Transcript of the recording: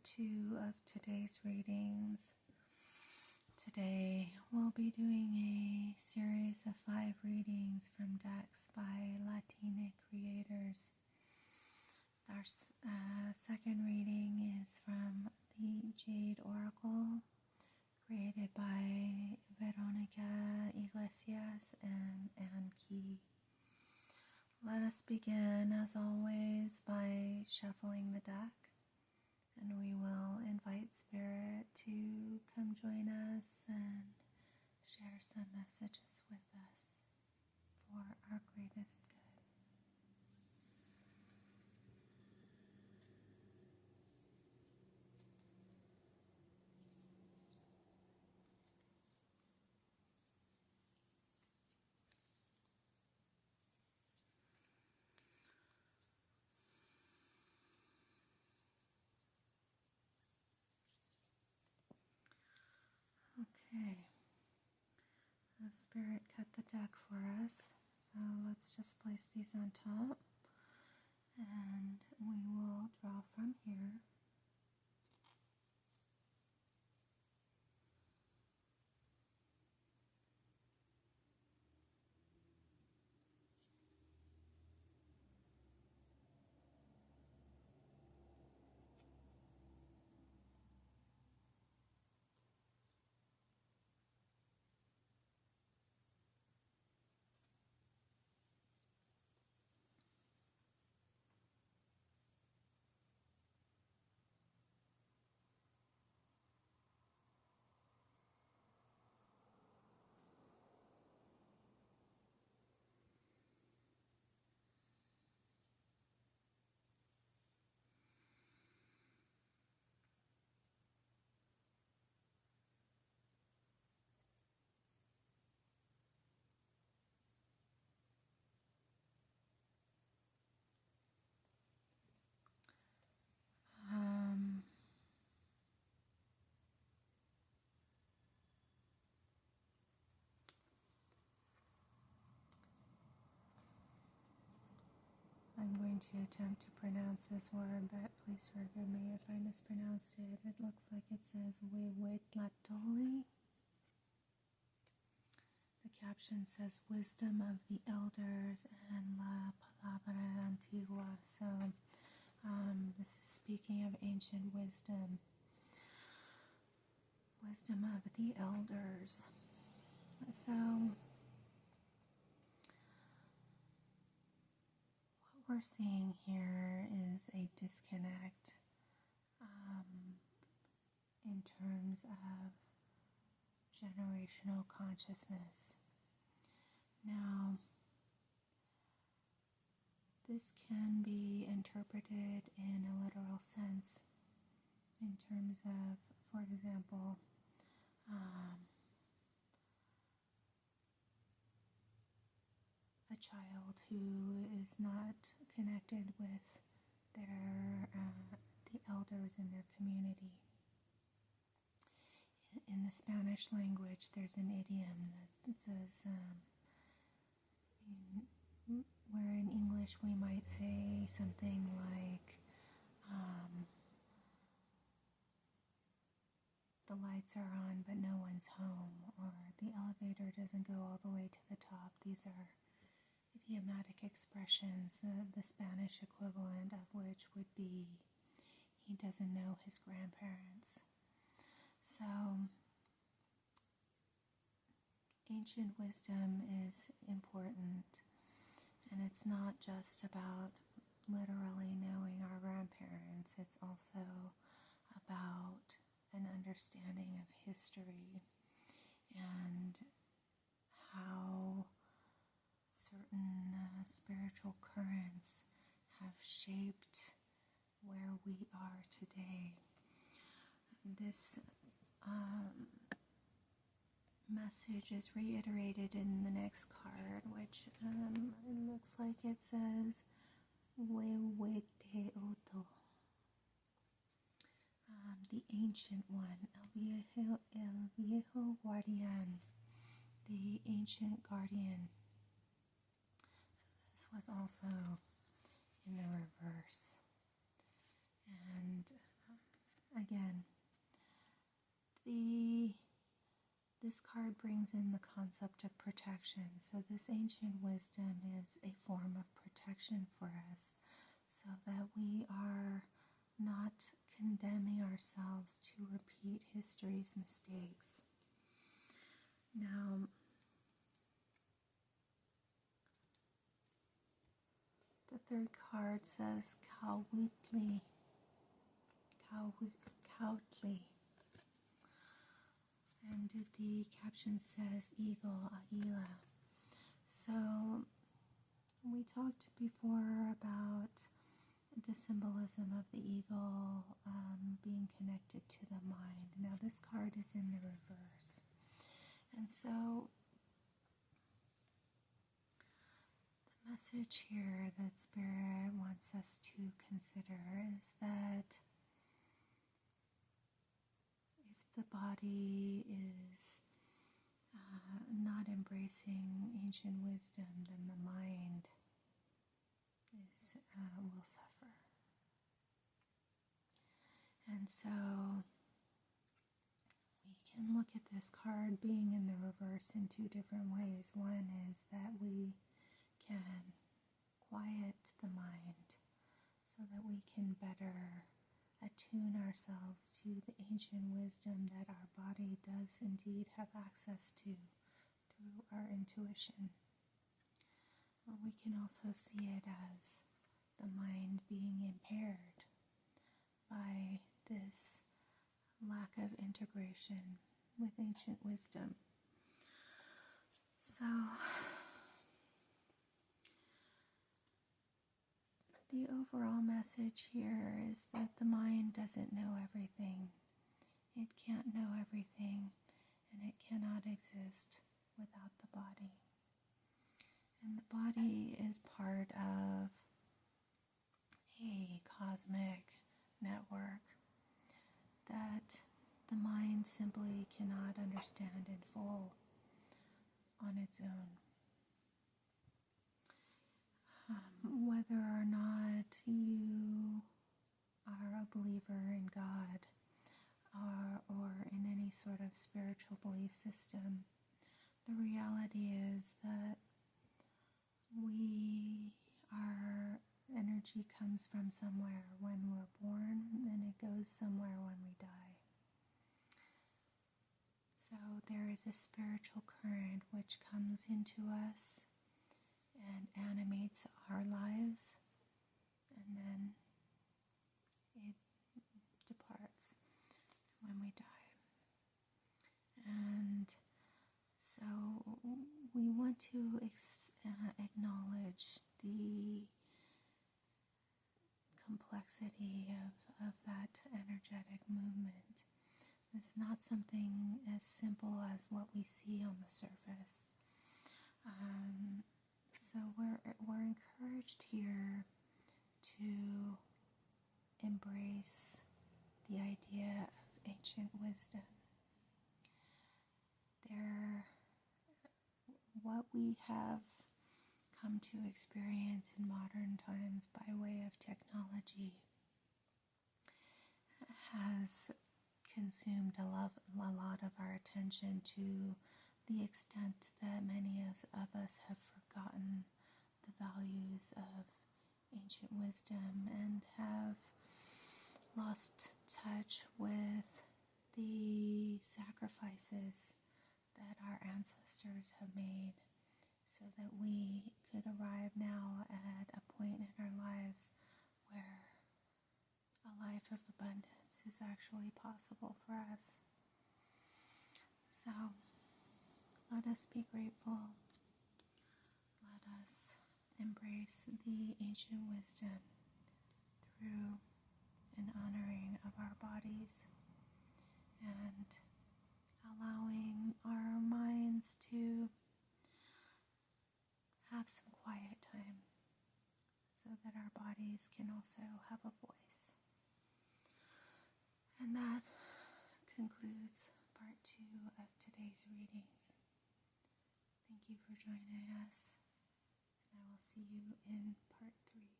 2 of today's readings. Today we'll be doing a series of 5 readings from decks by Latina creators. Our second reading is from the Jade Oracle, created by Veronica Iglesias and Anne Key. Let us begin, as always, by shuffling the deck, and we will invite Spirit to come join us and share some messages with us for our greatest good. Okay, the Spirit cut the deck for us, so let's just place these on top, and we will draw from here. I'm going to attempt to pronounce this word, but please forgive me if I mispronounced it. It looks like it says Huehuetlatoli. The caption says Wisdom of the Elders and La Palabra Antigua. So this is speaking of ancient wisdom. Wisdom of the Elders. So what we're seeing here is a disconnect in terms of generational consciousness. Now, this can be interpreted in a literal sense in terms of, for example, a child who is not connected with their the elders in their community. In the Spanish language, there's an idiom that says, where in English we might say something like, the lights are on but no one's home, or the elevator doesn't go all the way to the top. These are idiomatic expressions, the Spanish equivalent of which would be, he doesn't know his grandparents. So, ancient wisdom is important, and it's not just about literally knowing our grandparents, it's also about an understanding of history and how certain spiritual currents have shaped where we are today. This message is reiterated in the next card, which it looks like it says Huehueteotl, the Ancient One, el Viejo Guardian, the Ancient Guardian. So this was also in the reverse. And I this card brings in the concept of protection. So this ancient wisdom is a form of protection for us, so that we are not condemning ourselves to repeat history's mistakes. Now, the third card says Cowardly. And the caption says Eagle, Aguila. So, we talked before about the symbolism of the eagle being connected to the mind. Now, this card is in the reverse. And so, the message here that Spirit wants us to consider is that if the body is not embracing ancient wisdom, then the mind will suffer. And so we can look at this card being in the reverse in two different ways. One is that we can quiet the mind so that we can better attune ourselves to the ancient wisdom that our body does indeed have access to through our intuition. We can also see it as the mind being impaired by this lack of integration with ancient wisdom. So, the overall message here is that the mind doesn't know everything. It can't know everything, and it cannot exist without the body. And the body is part of a cosmic network that the mind simply cannot understand in full on its own. Whether or not you are a believer in God or in any sort of spiritual belief system, the reality is that our energy comes from somewhere when we're born, and it goes somewhere when we die. So there is a spiritual current which comes into us and animates our lives, and then it departs when we die. And so we want to acknowledge the complexity of that energetic movement. It's not something as simple as what we see on the surface. So we're encouraged here to embrace the idea of ancient wisdom. What we have come to experience in modern times by way of technology has consumed a lot of our attention, to the extent that many of us have forgotten the values of ancient wisdom and have lost touch with the sacrifices that our ancestors have made so that we could arrive now at a point in our lives where a life of abundance is actually possible for us. So, let us be grateful. Let us embrace the ancient wisdom through an honoring of our bodies and allowing our minds to have some quiet time so that our bodies can also have a voice. And that concludes part 2 of today's readings. Thank you for joining us, and I will see you in part 3.